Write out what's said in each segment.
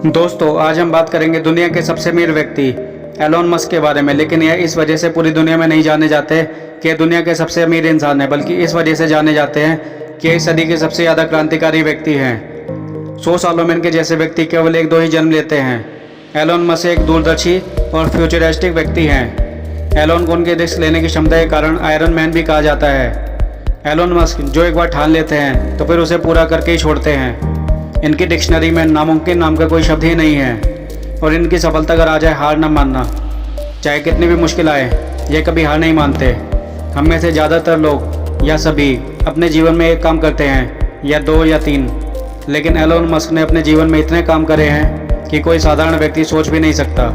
दोस्तों, आज हम बात करेंगे दुनिया के सबसे अमीर व्यक्ति एलोन मस्क के बारे में। लेकिन यह इस वजह से पूरी दुनिया में नहीं जाने जाते कि ये दुनिया के सबसे अमीर इंसान है, बल्कि इस वजह से जाने जाते हैं कि ये इस सदी के सबसे ज़्यादा क्रांतिकारी व्यक्ति हैं। 100 सालों में इनके जैसे व्यक्ति केवल एक दो ही जन्म लेते हैं। एलोन मस्क एक दूरदर्शी और फ्यूचरिस्टिक व्यक्ति हैं। एलोन को उनके रिस्क लेने की क्षमता के कारण आयरन मैन भी कहा जाता है। एलोन मस्क जो एक बार ठान लेते हैं तो फिर उसे पूरा करके ही छोड़ते हैं। इनकी डिक्शनरी में नामुमकिन नाम का कोई शब्द ही नहीं है और इनकी सफलता का राज है हार न मानना। चाहे कितनी भी मुश्किल आए, ये कभी हार नहीं मानते। हम में से ज़्यादातर लोग या सभी अपने जीवन में एक काम करते हैं, या दो या तीन, लेकिन एलोन मस्क ने अपने जीवन में इतने काम करे हैं कि कोई साधारण व्यक्ति सोच भी नहीं सकता।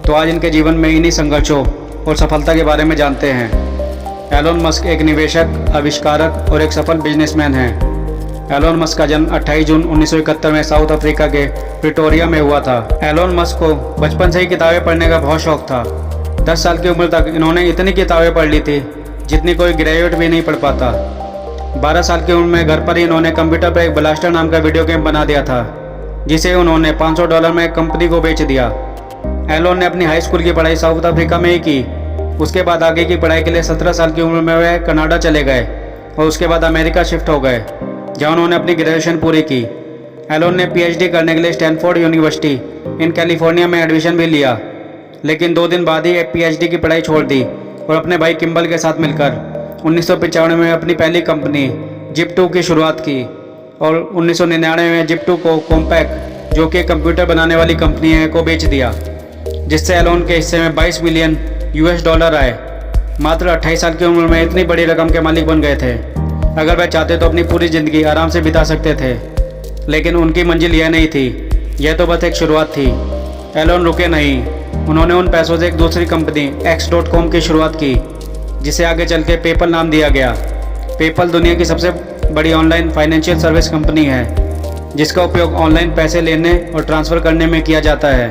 तो आज इनके जीवन में इन्हीं संघर्षों और सफलता के बारे में जानते हैं। एलोन मस्क एक निवेशक, आविष्कारक और एक सफल बिजनेसमैन हैं। एलोन मस्क का जन्म 28 जून 1971 में साउथ अफ्रीका के प्रिटोरिया में हुआ था। एलोन मस्क को बचपन से ही किताबें पढ़ने का बहुत शौक था। 10 साल की उम्र तक इन्होंने इतनी किताबें पढ़ ली थी जितनी कोई ग्रेजुएट भी नहीं पढ़ पाता। 12 साल की उम्र में घर पर ही इन्होंने कंप्यूटर पर एक ब्लास्टर नाम का वीडियो गेम बना दिया था, जिसे उन्होंने $500 में एक कंपनी को बेच दिया। एलोन ने अपनी हाई स्कूल की पढ़ाई साउथ अफ्रीका में ही की। उसके बाद आगे की पढ़ाई के लिए 17 साल की उम्र में वह कनाडा चले गए और उसके बाद अमेरिका शिफ्ट हो गए, जहाँ उन्होंने अपनी ग्रेजुएशन पूरी की। एलोन ने पीएचडी करने के लिए स्टैनफोर्ड यूनिवर्सिटी इन कैलिफोर्निया में एडमिशन भी लिया, लेकिन 2 दिन बाद ही पीएचडी की पढ़ाई छोड़ दी और अपने भाई किम्बल के साथ मिलकर 1995 में अपनी पहली कंपनी जिप2 की शुरुआत की और 1999 में जिप2 को कॉम्पैक, जो कि कंप्यूटर बनाने वाली कंपनी है, को बेच दिया, जिससे एलोन के हिस्से में $22 मिलियन आए। मात्र 28 साल की उम्र में इतनी बड़ी रकम के मालिक बन गए थे। अगर वह चाहते तो अपनी पूरी ज़िंदगी आराम से बिता सकते थे, लेकिन उनकी मंजिल यह नहीं थी। यह तो बस एक शुरुआत थी। एलोन रुके नहीं। उन्होंने उन पैसों से एक दूसरी कंपनी X.com की शुरुआत की, जिसे आगे चल के पेपल नाम दिया गया। पेपल दुनिया की सबसे बड़ी ऑनलाइन फाइनेंशियल सर्विस कंपनी है, जिसका उपयोग ऑनलाइन पैसे लेने और ट्रांसफ़र करने में किया जाता है।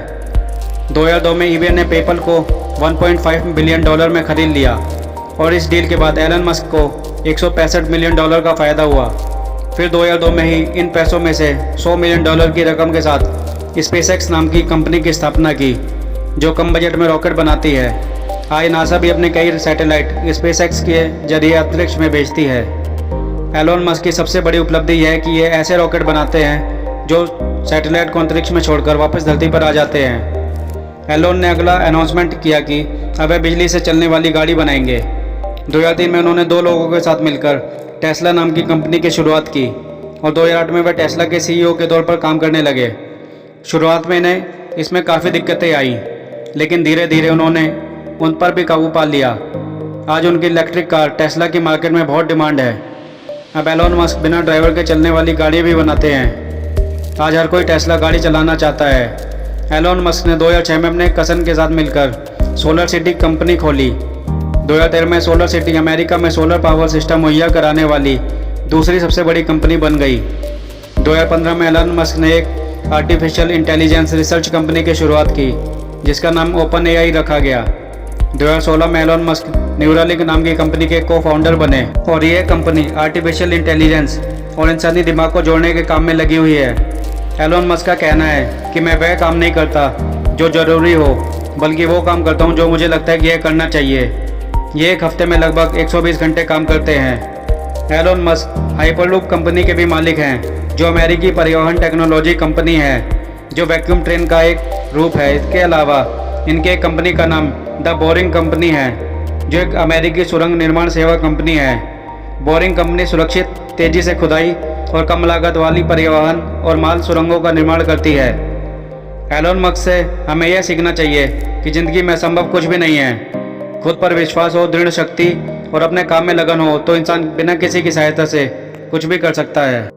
2002 में ईबे ने पेपल को $1.5 बिलियन में खरीद लिया और इस डील के बाद एलन मस्क को $165 मिलियन का फ़ायदा हुआ। फिर 2002 में ही इन पैसों में से $100 मिलियन की रकम के साथ स्पेसएक्स नाम की कंपनी की स्थापना की, जो कम बजट में रॉकेट बनाती है। आज नासा भी अपने कई सैटेलाइट स्पेसएक्स के जरिए अंतरिक्ष में भेजती है। एलोन मस्क की सबसे बड़ी उपलब्धि यह है कि ये ऐसे रॉकेट बनाते हैं जो सैटेलाइट को अंतरिक्ष में छोड़कर वापस धरती पर आ जाते हैं। एलोन ने अगला अनाउंसमेंट किया कि अब वे बिजली से चलने वाली गाड़ी बनाएंगे। 2003 में उन्होंने 2 लोगों के साथ मिलकर टेस्ला नाम की कंपनी की शुरुआत की और 2008 में वह टेस्ला के सीईओ के तौर पर काम करने लगे। शुरुआत में इन्हें इसमें काफ़ी दिक्कतें आई, लेकिन धीरे धीरे उन्होंने उन पर भी काबू पा लिया। आज उनकी इलेक्ट्रिक कार टेस्ला की मार्केट में बहुत डिमांड है। अब एलोन मस्क बिना ड्राइवर के चलने वाली गाड़ी भी बनाते हैं। आज हर कोई टेस्ला गाड़ी चलाना चाहता है। एलोन मस्क ने 2006 में अपने कज़न के साथ मिलकर सोलर सिटी कंपनी खोली। 2013 में सोलर सिटी अमेरिका में सोलर पावर सिस्टम मुहैया कराने वाली दूसरी सबसे बड़ी कंपनी बन गई। 2015 में एलन मस्क ने एक आर्टिफिशियल इंटेलिजेंस रिसर्च कंपनी की शुरुआत की, जिसका नाम ओपन एआई रखा गया। 2016 में एलोन मस्क न्यूरालिंक नाम की कंपनी के को फाउंडर बने और यह कंपनी आर्टिफिशियल इंटेलिजेंस और इंसानी दिमाग को जोड़ने के काम में लगी हुई है। एलोन मस्क का कहना है कि मैं वह काम नहीं करता जो ज़रूरी हो, बल्कि वो काम करता हूँ जो मुझे लगता है कि यह करना चाहिए। ये एक हफ्ते में लगभग 120 घंटे काम करते हैं। एलोन मस्क हाइपरलूप कंपनी के भी मालिक हैं, जो अमेरिकी परिवहन टेक्नोलॉजी कंपनी है, जो वैक्यूम ट्रेन का एक रूप है। इसके अलावा इनके एक कंपनी का नाम द बोरिंग कंपनी है, जो एक अमेरिकी सुरंग निर्माण सेवा कंपनी है। बोरिंग कंपनी सुरक्षित, तेज़ी से खुदाई और कम लागत वाली परिवहन और माल सुरंगों का निर्माण करती है। एलोन मस्क से हमें यह सीखना चाहिए कि ज़िंदगी में असंभव कुछ भी नहीं है। खुद पर विश्वास हो, दृढ़ शक्ति और अपने काम में लगन हो, तो इंसान बिना किसी की सहायता से कुछ भी कर सकता है।